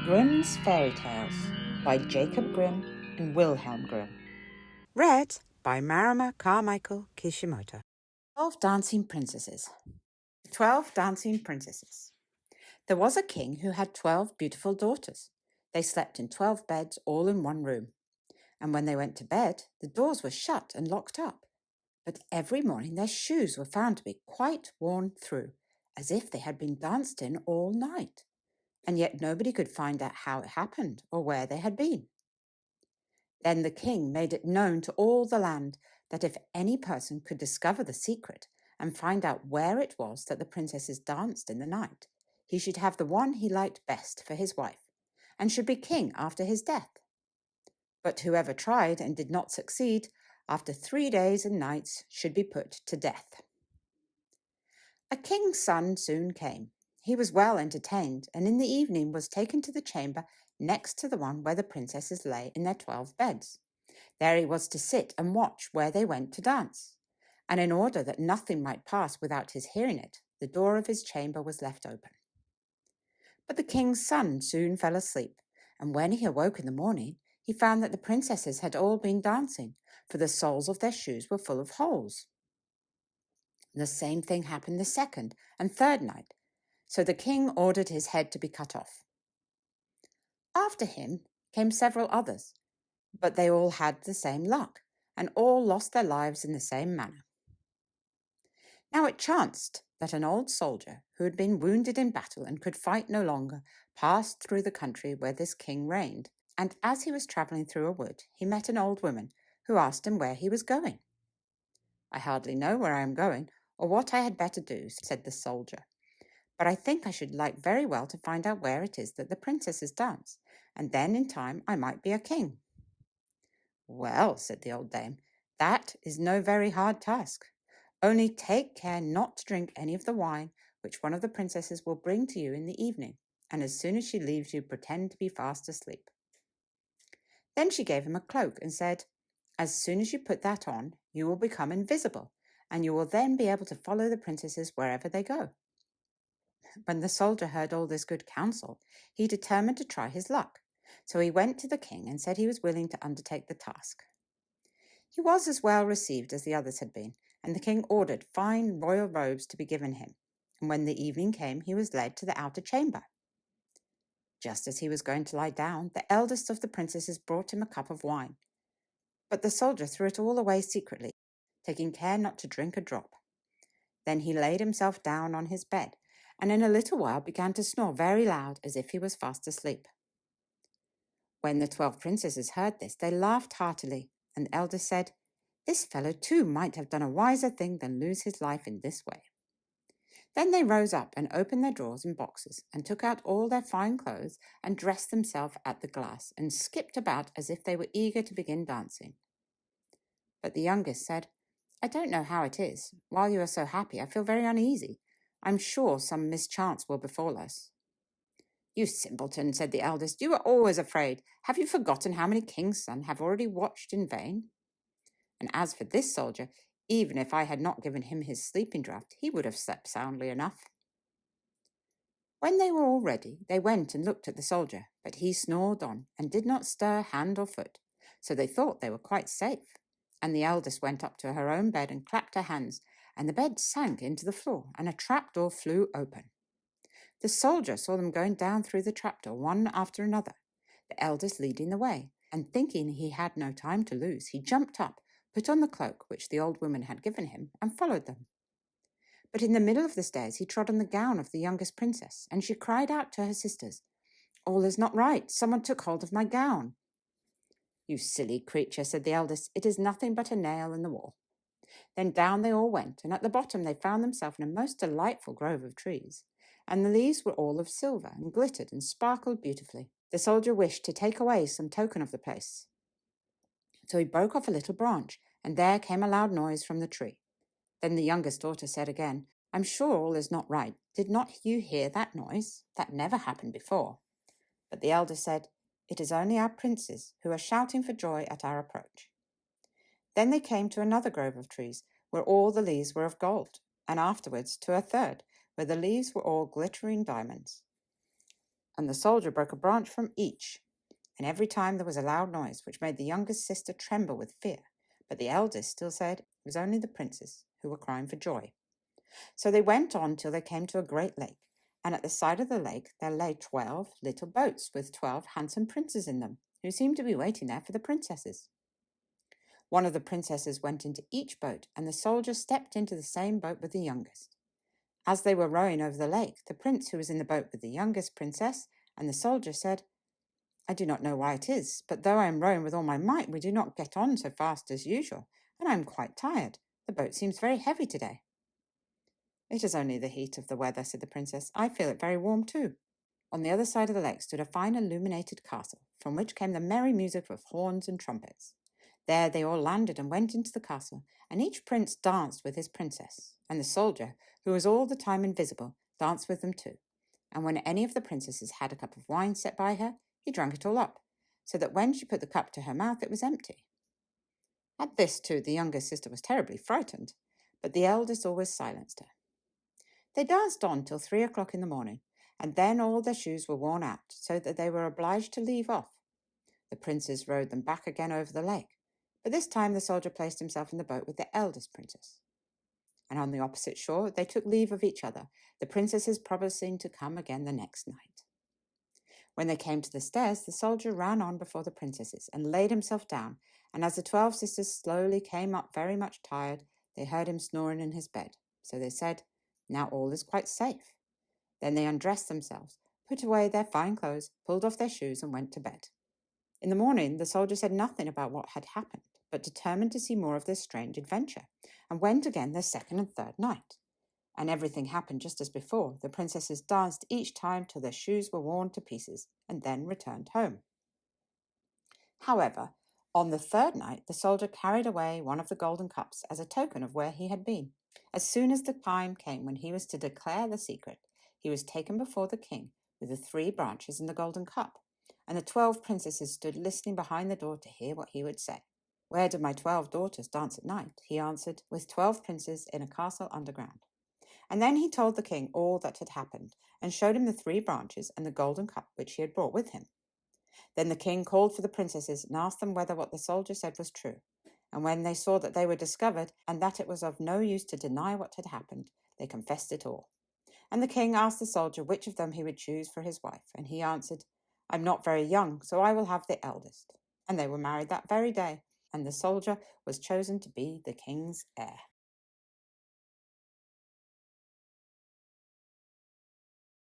Grimm's Fairy Tales by Jacob Grimm and Wilhelm Grimm. Read by Marama Carmichael Kishimoto. 12 Dancing Princesses. 12 Dancing Princesses. There was a king who had 12 beautiful daughters. They slept in 12 beds all in one room. And when they went to bed, the doors were shut and locked up. But every morning their shoes were found to be quite worn through, as if they had been danced in all night. And yet nobody could find out how it happened or where they had been. Then the king made it known to all the land that if any person could discover the secret and find out where it was that the princesses danced in the night, he should have the one he liked best for his wife, and should be king after his death. But whoever tried and did not succeed, after 3 days and nights should be put to death. A king's son soon came. He was well entertained, and in the evening was taken to the chamber next to the one where the princesses lay in their 12 beds. There he was to sit and watch where they went to dance. And in order that nothing might pass without his hearing it, the door of his chamber was left open. But the king's son soon fell asleep, and when he awoke in the morning, he found that the princesses had all been dancing, for the soles of their shoes were full of holes. The same thing happened the second and third night, so the king ordered his head to be cut off. After him came several others, but they all had the same luck, and all lost their lives in the same manner. Now it chanced that an old soldier, who had been wounded in battle and could fight no longer, passed through the country where this king reigned, and as he was travelling through a wood, he met an old woman who asked him where he was going. "I hardly know where I am going, or what I had better do," said the soldier, "but I think I should like very well to find out where it is that the princesses dance, and then in time I might be a king." "Well," said the old dame, "that is no very hard task. Only take care not to drink any of the wine which one of the princesses will bring to you in the evening, and as soon as she leaves you, pretend to be fast asleep." Then she gave him a cloak and said, "As soon as you put that on, you will become invisible, and you will then be able to follow the princesses wherever they go." When the soldier heard all this good counsel, he determined to try his luck. So he went to the king and said he was willing to undertake the task. He was as well received as the others had been, and the king ordered fine royal robes to be given him. And when the evening came, he was led to the outer chamber. Just as he was going to lie down, the eldest of the princesses brought him a cup of wine. But the soldier threw it all away secretly, taking care not to drink a drop. Then he laid himself down on his bed, and in a little while began to snore very loud, as if he was fast asleep. When the 12 princesses heard this, they laughed heartily, and the eldest said, "This fellow too might have done a wiser thing than lose his life in this way." Then they rose up and opened their drawers and boxes, and took out all their fine clothes, and dressed themselves at the glass, and skipped about as if they were eager to begin dancing. But the youngest said, "I don't know how it is. While you are so happy, I feel very uneasy. I'm sure some mischance will befall us." "You simpleton," said the eldest, "you are always afraid. Have you forgotten how many kings' sons have already watched in vain? And as for this soldier, even if I had not given him his sleeping draught, he would have slept soundly enough." When they were all ready, they went and looked at the soldier, but he snored on and did not stir hand or foot, so they thought they were quite safe. And the eldest went up to her own bed and clapped her hands, and the bed sank into the floor, and a trapdoor flew open. The soldier saw them going down through the trapdoor, one after another, the eldest leading the way, and thinking he had no time to lose, he jumped up, put on the cloak which the old woman had given him, and followed them. But in the middle of the stairs he trod on the gown of the youngest princess, and she cried out to her sisters, "All is not right. Someone took hold of my gown." "You silly creature," said the eldest, "it is nothing but a nail in the wall." Then down they all went, and at the bottom they found themselves in a most delightful grove of trees, and the leaves were all of silver, and glittered and sparkled beautifully. The soldier wished to take away some token of the place. So he broke off a little branch, and there came a loud noise from the tree. Then the youngest daughter said again, "I'm sure all is not right. Did not you hear that noise? That never happened before." But the elder said, "It is only our princes who are shouting for joy at our approach." Then they came to another grove of trees, where all the leaves were of gold, and afterwards to a third, where the leaves were all glittering diamonds. and the soldier broke a branch from each. And every time there was a loud noise, which made the youngest sister tremble with fear. But the eldest still said it was only the princes who were crying for joy. So they went on till they came to a great lake, and at the side of the lake there lay 12 little boats with 12 handsome princes in them, who seemed to be waiting there for the princesses. One of the princesses went into each boat, and the soldier stepped into the same boat with the youngest. As they were rowing over the lake, the prince who was in the boat with the youngest princess and the soldier said, "I do not know why it is, but though I am rowing with all my might, we do not get on so fast as usual, and I am quite tired. The boat seems very heavy today." "It is only the heat of the weather," said the princess. "I feel it very warm too." On the other side of the lake stood a fine illuminated castle, from which came the merry music of horns and trumpets. There they all landed and went into the castle, and each prince danced with his princess, and the soldier, who was all the time invisible, danced with them too. And when any of the princesses had a cup of wine set by her, he drank it all up, so that when she put the cup to her mouth it was empty. At this too the youngest sister was terribly frightened, but the eldest always silenced her. They danced on till 3 o'clock in the morning, and then all their shoes were worn out, so that they were obliged to leave off. The princes rowed them back again over the lake, but this time the soldier placed himself in the boat with the eldest princess. And on the opposite shore they took leave of each other, the princesses promising to come again the next night. When they came to the stairs, the soldier ran on before the princesses and laid himself down, and as the 12 sisters slowly came up very much tired, they heard him snoring in his bed. So they said, "Now all is quite safe." Then they undressed themselves, put away their fine clothes, pulled off their shoes, and went to bed. In the morning, the soldier said nothing about what had happened, but determined to see more of this strange adventure, and went again the second and third night. And everything happened just as before. The princesses danced each time till their shoes were worn to pieces, and then returned home. However, on the third night, the soldier carried away one of the golden cups as a token of where he had been. As soon as the time came when he was to declare the secret, he was taken before the king with the 3 branches in the golden cup, and the 12 princesses stood listening behind the door to hear what he would say. "Where do my 12 daughters dance at night?" he answered, "with 12 princes in a castle underground." And then he told the king all that had happened, and showed him the 3 branches and the golden cup which he had brought with him. Then the king called for the princesses and asked them whether what the soldier said was true. And when they saw that they were discovered, and that it was of no use to deny what had happened, they confessed it all. And the king asked the soldier which of them he would choose for his wife, and he answered, "I'm not very young, so I will have the eldest." And they were married that very day, and the soldier was chosen to be the king's heir.